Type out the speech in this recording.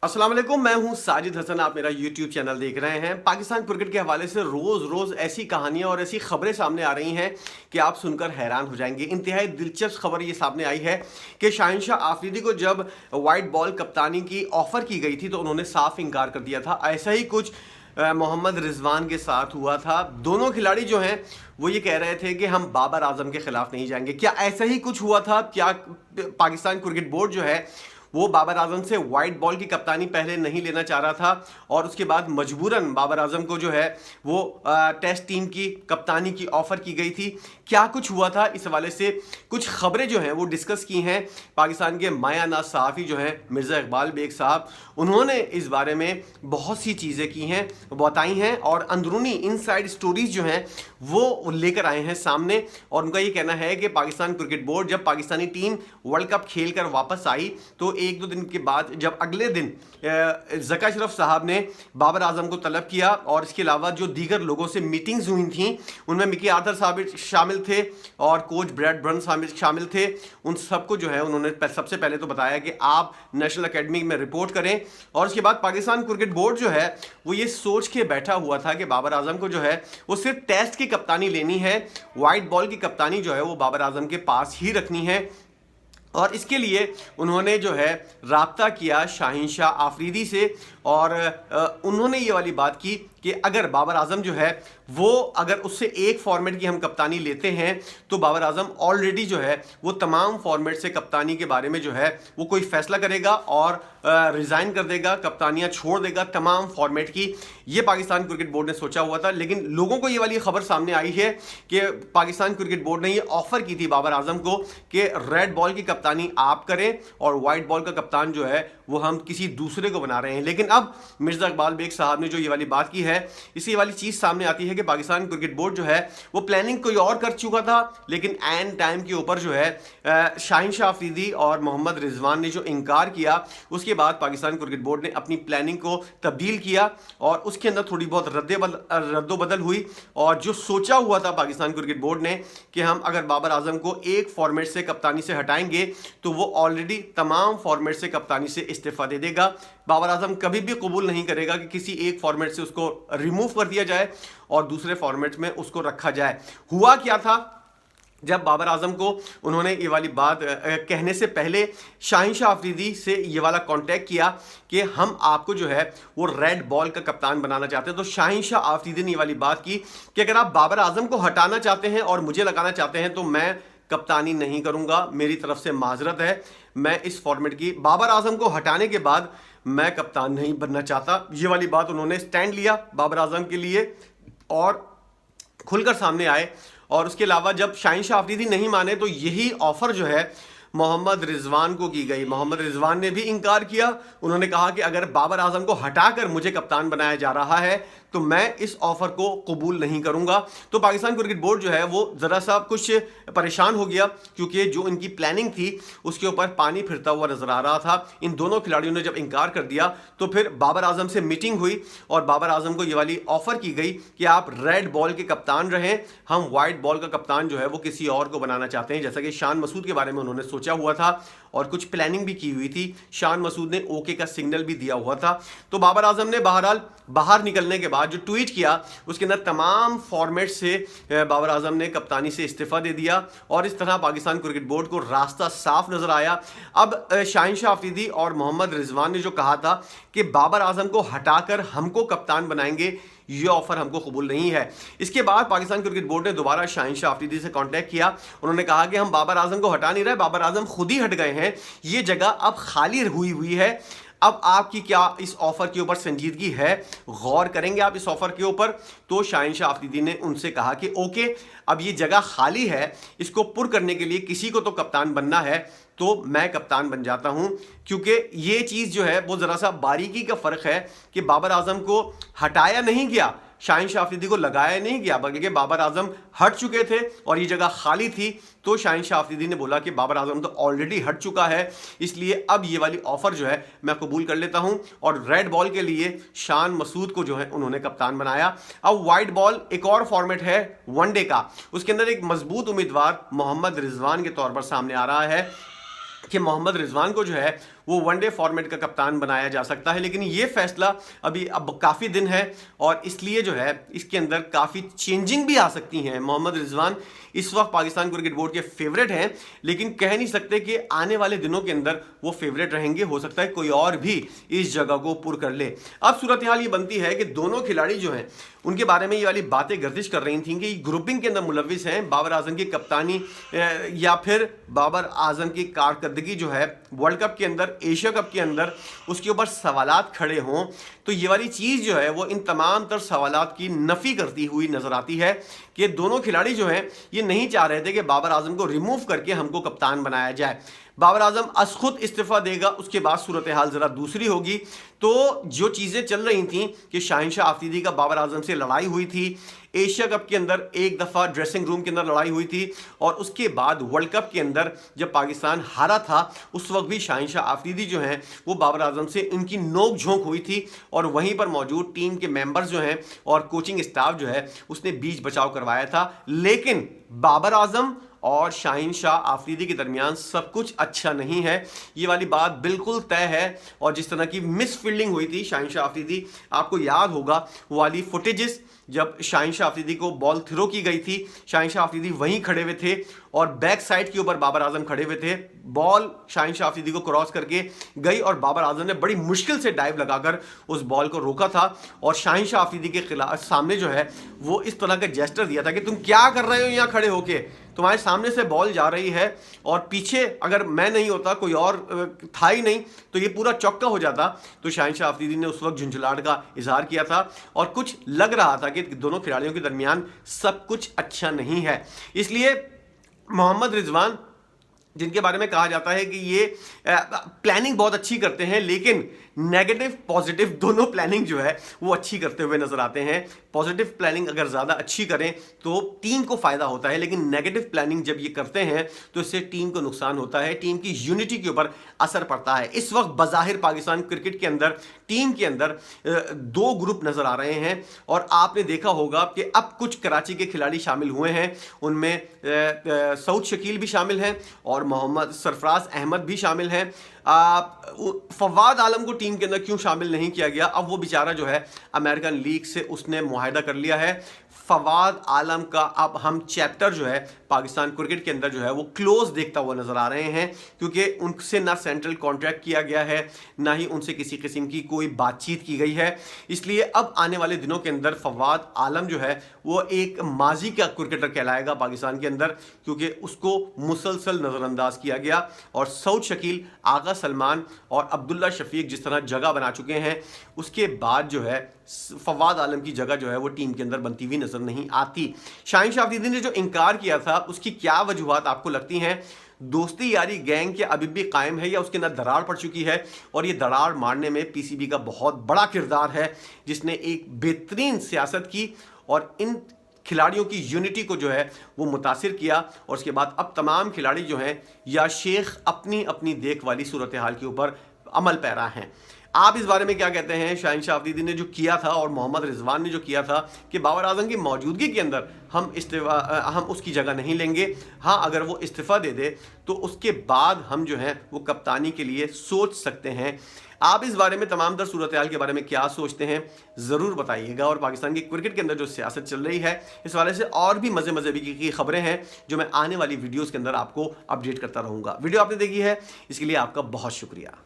अस्सलाम वालेकुम, मैं हूं साजिद हसन। आप मेरा यूट्यूब चैनल देख रहे हैं। पाकिस्तान क्रिकेट के हवाले से रोज़ ऐसी कहानियां और ऐसी खबरें सामने आ रही हैं कि आप सुनकर हैरान हो जाएंगे। इंतहाई दिलचस्प खबर ये सामने आई है कि शाहिनशाह आफरीदी को जब वाइट बॉल कप्तानी की ऑफ़र की गई थी तो उन्होंने साफ इनकार कर दिया था। ऐसा ही कुछ मोहम्मद रिजवान के साथ हुआ था। दोनों खिलाड़ी जो हैं वो ये कह रहे थे कि हम बाबर आजम के खिलाफ नहीं जाएंगे। क्या ऐसा ही कुछ हुआ था? क्या पाकिस्तान क्रिकेट बोर्ड जो है वो बाबर आजम से वाइट बॉल की कप्तानी पहले नहीं लेना चाह रहा था और उसके बाद मजबूरन बाबर आजम को जो है वो टेस्ट टीम की कप्तानी की ऑफ़र की गई थी? क्या कुछ हुआ था? इस हवाले से कुछ खबरें जो हैं वो डिस्कस की हैं पाकिस्तान के माया नाज सहाफ़ी जो हैं मिर्ज़ा इकबाल बेग साहब। उन्होंने इस बारे में बहुत सी चीज़ें की हैं, बताई हैं और अंदरूनी इनसाइड स्टोरीज़ जो हैं वो लेकर आए हैं सामने। और उनका ये कहना है कि पाकिस्तान क्रिकेट बोर्ड जब पाकिस्तानी टीम वर्ल्ड कप खेल कर वापस आई तो एक दो दिन के बाद जब अगले दिन ज़का अशरफ साहब ने बाबर आजम को तलब किया और इसके अलावा जो दीगर लोगों से मीटिंग्स हुई थी उनमें मिकी आर्थर साहब शामिल थे और कोच ब्रैड बर्न शामिल थे। उन सबको जो है उन्होंने सबसे पहले तो बताया कि आप नेशनल एकेडमी में रिपोर्ट करें और उसके बाद पाकिस्तान क्रिकेट बोर्ड जो है वो ये सोच के बैठा हुआ था कि बाबर आजम को जो है वो सिर्फ टेस्ट की कप्तानी लेनी है, वाइट बॉल की कप्तानी जो है वो बाबर आजम के पास ही रखनी है। और इसके लिए उन्होंने जो है राब्ता किया शाहिनशाह आफरीदी से और उन्होंने ये वाली बात की कि अगर बाबर आजम जो है वो अगर उससे एक फॉर्मेट की हम कप्तानी लेते हैं तो बाबर आजम ऑलरेडी जो है वो तमाम फॉर्मेट से कप्तानी के बारे में जो है वो कोई फैसला करेगा और रिज़ाइन कर देगा, कप्तानियाँ छोड़ देगा तमाम फॉर्मेट की। ये पाकिस्तान क्रिकेट बोर्ड ने सोचा हुआ था, लेकिन लोगों को ये वाली खबर सामने आई है कि पाकिस्तान क्रिकेट बोर्ड ने ये ऑफ़र की थी बाबर आजम को कि रेड बॉल की कप्तानी आप करें और वाइट बॉल का कप्तान जो है वो हम किसी दूसरे को बना रहे हैं। लेकिन अब मिर्ज़ा इकबाल बेग साहब ने जो ये वाली बात की है, इसी वाली चीज़ सामने आती है कि पाकिस्तान क्रिकेट बोर्ड जो है वो प्लानिंग कोई और कर चुका था, लेकिन एंड टाइम के ऊपर जो है शाहिनशाह आफरीदी और मोहम्मद रिजवान ने जो इनकार किया उसके बाद पाकिस्तान क्रिकेट बोर्ड ने अपनी प्लानिंग को तब्दील किया और उसके अंदर थोड़ी बहुत रद्दोबदल हुई। और जो सोचा हुआ था पाकिस्तान क्रिकेट बोर्ड ने कि हम अगर बाबर आजम को एक फॉर्मेट से कप्तानी से हटाएंगे तो वो ऑलरेडी तमाम फॉर्मेट से कप्तानी से इस्तीफा दे देगा। बाबर आजम कभी भी कबूल नहीं करेगा कि किसी एक फॉर्मेट से उसको रिमूव कर दिया जाए और दूसरे फॉर्मेट में उसको रखा जाए। हुआ क्या था, जब बाबर आजम को उन्होंने ये वाली बात कहने से पहले शाहिनशाह आफरीदी से ये वाला कांटेक्ट किया कि हम आपको जो है वो रेड बॉल का कप्तान बनाना चाहते हैं, तो शाहिनशाह आफरीदी ने ये वाली बात की कि अगर आप बाबर आजम को हटाना चाहते हैं और मुझे लगाना चाहते हैं तो मैं कप्तानी नहीं करूंगा, मेरी तरफ से माजरत है। मैं इस फॉर्मेट की बाबर आजम को हटाने के बाद मैं कप्तान नहीं बनना चाहता। ये वाली बात उन्होंने स्टैंड लिया बाबर आजम के लिए और खुलकर सामने आए। और उसके अलावा जब शाहिनशाह आफरीदी नहीं माने तो यही ऑफ़र जो है मोहम्मद रिजवान को की गई। मोहम्मद रिजवान ने भी इनकार किया। उन्होंने कहा कि अगर बाबर आजम को हटाकर मुझे कप्तान बनाया जा रहा है तो मैं इस ऑफ़र को कबूल नहीं करूंगा। तो पाकिस्तान क्रिकेट बोर्ड जो है वो ज़रा सा कुछ परेशान हो गया क्योंकि जो इनकी प्लानिंग थी उसके ऊपर पानी फिरता हुआ नजर आ रहा था। इन दोनों खिलाड़ियों ने जब इनकार कर दिया तो फिर बाबर आजम से मीटिंग हुई और बाबर आजम को ये वाली ऑफ़र की गई कि आप रेड बॉल के कप्तान रहें, हम वाइट बॉल का कप्तान जो है वो किसी और को बनाना चाहते हैं। जैसा कि शान मसूद के बारे में उन्होंने सोचा हुआ था और कुछ प्लानिंग भी की हुई थी। शान मसूद ने ओके का सिग्नल भी दिया हुआ था। तो बाबर आजम ने बहरहाल बाहर निकलने के बाद जो ट्वीट किया उसके अंदर तमाम फॉर्मेट से बाबर आजम ने कप्तानी से इस्तीफा दे दिया और इस तरह पाकिस्तान क्रिकेट बोर्ड को रास्ता साफ नजर आया। अब शाहिनशाह आफरीदी और मोहम्मद रिजवान ने जो कहा था कि बाबर आजम को हटाकर हमको कप्तान बनाएंगे, ये ऑफर हमको कबूल नहीं है। इसके बाद पाकिस्तान क्रिकेट बोर्ड ने दोबारा शाहिनशाह आफरीदी से कांटेक्ट किया। उन्होंने कहा कि हम बाबर आजम को हटा नहीं रहे, बाबर आजम खुद ही हट गए हैं, ये जगह अब खाली हुई है। अब आपकी क्या इस ऑफर के ऊपर संजीदगी है, गौर करेंगे आप इस ऑफर के ऊपर? तो शाहिनशाह आफरीदी ने उनसे कहा कि ओके, अब ये जगह खाली है, इसको पुर करने के लिए किसी को तो कप्तान बनना है, तो मैं कप्तान बन जाता हूं। क्योंकि ये चीज़ जो है वो ज़रा सा बारीकी का फ़र्क है कि बाबर आजम को हटाया नहीं गया, शाहिनशाह आफरीदी को लगाया नहीं गया, बल्कि बाबर आजम हट चुके थे और ये जगह खाली थी। तो शाहिनशाह आफरीदी ने बोला कि बाबर आजम तो ऑलरेडी हट चुका है, इसलिए अब ये वाली ऑफ़र जो है मैं कबूल कर लेता हूं। और रेड बॉल के लिए शान मसूद को जो है उन्होंने कप्तान बनाया। अब वाइट बॉल एक और फॉर्मेट है वनडे का, उसके अंदर एक मजबूत उम्मीदवार मोहम्मद रिजवान के तौर पर सामने आ रहा है कि मोहम्मद रिजवान को जो है वो वनडे फॉर्मेट का कप्तान बनाया जा सकता है, लेकिन ये फैसला अभी अब काफ़ी दिन है और इसलिए जो है इसके अंदर काफ़ी चेंजिंग भी आ सकती हैं। मोहम्मद रिजवान इस वक्त पाकिस्तान क्रिकेट बोर्ड के फेवरेट हैं, लेकिन कह नहीं सकते कि आने वाले दिनों के अंदर वो फेवरेट रहेंगे। हो सकता है कोई और भी इस जगह को पुर कर ले। अब सूरत हाल ये बनती है कि दोनों खिलाड़ी जो हैं उनके बारे में ये वाली बातें गर्दिश कर रही थी कि ग्रुपिंग के अंदर मुलविस हैं, बाबर आजम की कप्तानी या फिर बाबर आजम की कारकर्दगी जो है वर्ल्ड कप के अंदर, एशिया कप के अंदर, उसके ऊपर सवालात खड़े हों। तो ये वाली चीज़ जो है वो इन तमाम तर सवालात की नफ़ी करती हुई नजर आती है कि दोनों खिलाड़ी जो हैं ये नहीं चाह रहे थे कि बाबर आजम को रिमूव करके हमको कप्तान बनाया जाए। बाबर आजम अस खुद इस्तीफा देगा, उसके बाद सूरत हाल ज़रा दूसरी होगी। तो जो चीज़ें चल रही थी कि शाहिनशाह आफरीदी का बाबर आजम से लड़ाई हुई थी, एशिया कप के अंदर एक दफ़ा ड्रेसिंग रूम के अंदर लड़ाई हुई थी, और उसके बाद वर्ल्ड कप के अंदर जब पाकिस्तान हारा था उस वक्त भी शाहिनशाह आफरीदी जो हैं वो बाबर आजम से इनकी नोक झोंक हुई थी, और वहीं पर मौजूद टीम के मेंबर्स जो हैं और कोचिंग स्टाफ जो है उसने बीच बचाव करवाया था। लेकिन बाबर आजम और शाहिनशाह आफरीदी के दरमियान सब कुछ अच्छा नहीं है, ये वाली बात बिल्कुल तय है। और जिस तरह की मिस फील्डिंग हुई थी शाहिनशाह आफरीदी, आपको याद होगा वो वाली फुटेजेस जब शाहिनशाह आफरीदी को बॉल थ्रो की गई थी, शाहिनशाह आफरीदी वहीं खड़े हुए थे और बैक साइड के ऊपर बाबर आजम खड़े हुए थे। बॉल शाहिनशाह आफरीदी को क्रॉस करके गई और बाबर आजम ने बड़ी मुश्किल से डाइव लगाकर उस बॉल को रोका था, और शाहिनशाह आफरीदी के खिलाफ सामने जो है वो इस तरह का जेस्टर दिया था कि तुम क्या कर रहे हो यहाँ खड़े होके, तुम्हारे सामने से बॉल जा रही है और पीछे अगर मैं नहीं होता, कोई और था ही नहीं, तो ये पूरा चौका हो जाता। तो शाहिनशाह आफरीदी ने उस वक्त झुंझलाहट का इजहार किया था और कुछ लग रहा था कि दोनों खिलाड़ियों के दरमियान सब कुछ अच्छा नहीं है। इसलिए मोहम्मद रिजवान, जिनके बारे में कहा जाता है कि ये प्लानिंग बहुत अच्छी करते हैं, लेकिन नेगेटिव पॉजिटिव दोनों प्लानिंग जो है वो अच्छी करते हुए नजर आते हैं। पॉजिटिव प्लानिंग अगर ज़्यादा अच्छी करें तो टीम को फ़ायदा होता है, लेकिन नेगेटिव प्लानिंग जब ये करते हैं तो इससे टीम को नुकसान होता है, टीम की यूनिटी के ऊपर असर पड़ता है। इस वक्त बज़ाहिर पाकिस्तान क्रिकेट के अंदर टीम के अंदर दो ग्रुप नज़र आ रहे हैं, और आपने देखा होगा कि अब कुछ कराची के खिलाड़ी शामिल हुए हैं, उनमें सऊद शकील भी शामिल हैं और मोहम्मद सरफराज अहमद भी शामिल हैं। फवाद आलम को टीम के अंदर क्यों शामिल नहीं किया गया? अब वो बेचारा जो है अमेरिकन लीग से उसने मुआहदा कर लिया है। फवाद आलम का अब हम चैप्टर जो है पाकिस्तान क्रिकेट के अंदर जो है वो क्लोज देखता हुआ नजर आ रहे हैं, क्योंकि उनसे ना सेंट्रल कॉन्ट्रैक्ट किया गया है, ना ही उनसे किसी किस्म की कोई बातचीत की गई है। इसलिए अब आने वाले दिनों के अंदर फवाद आलम जो है वो एक माजी का क्रिकेटर कहलाएगा पाकिस्तान के अंदर, क्योंकि उसको मुसलसल नज़रअंदाज किया गया। और सऊद शकील, आगा सलमान और अब्दुल्ला शफीक जिस तरह जगह बना चुके हैं, उसके बाद जो है फवाद आलम की जगह जो है वो टीम के अंदर बनती हुई नजर नहीं आती। शाहिनशाह आफरीदी ने जो इनकार किया था उसकी क्या वजूहात आपको लगती हैं? दोस्ती यारी गैंग के अभी भी कायम है या उसके अंदर दरार पड़ चुकी है? और ये दरार मारने में पीसीबी का बहुत बड़ा किरदार है, जिसने एक बेहतरीन सियासत की और इन खिलाड़ियों की यूनिटी को जो है वो मुतासिर किया। और उसके बाद अब तमाम खिलाड़ी जो हैं या शेख अपनी अपनी देख वाली सूरत हाल के ऊपर अमल पैरा हैं। आप इस बारे में क्या कहते हैं? शाहिनशाह आफरीदी ने जो किया था और मोहम्मद रिजवान ने जो किया था कि बाबर आजम की मौजूदगी के अंदर हम उसकी जगह नहीं लेंगे, हाँ अगर वो इस्तीफ़ा दे दे तो उसके बाद हम जो है वो कप्तानी के लिए सोच सकते हैं। आप इस बारे में तमाम तर सूरत हाल के बारे में क्या सोचते हैं ज़रूर बताइएगा। और पाकिस्तान की क्रिकेट के अंदर जो सियासत चल रही है इस वाले से और भी मज़े की खबरें हैं जो मैं आने वाली वीडियोज़ के अंदर आपको अपडेट करता रहूँगा। वीडियो आपने देखी है इसके लिए आपका बहुत शुक्रिया।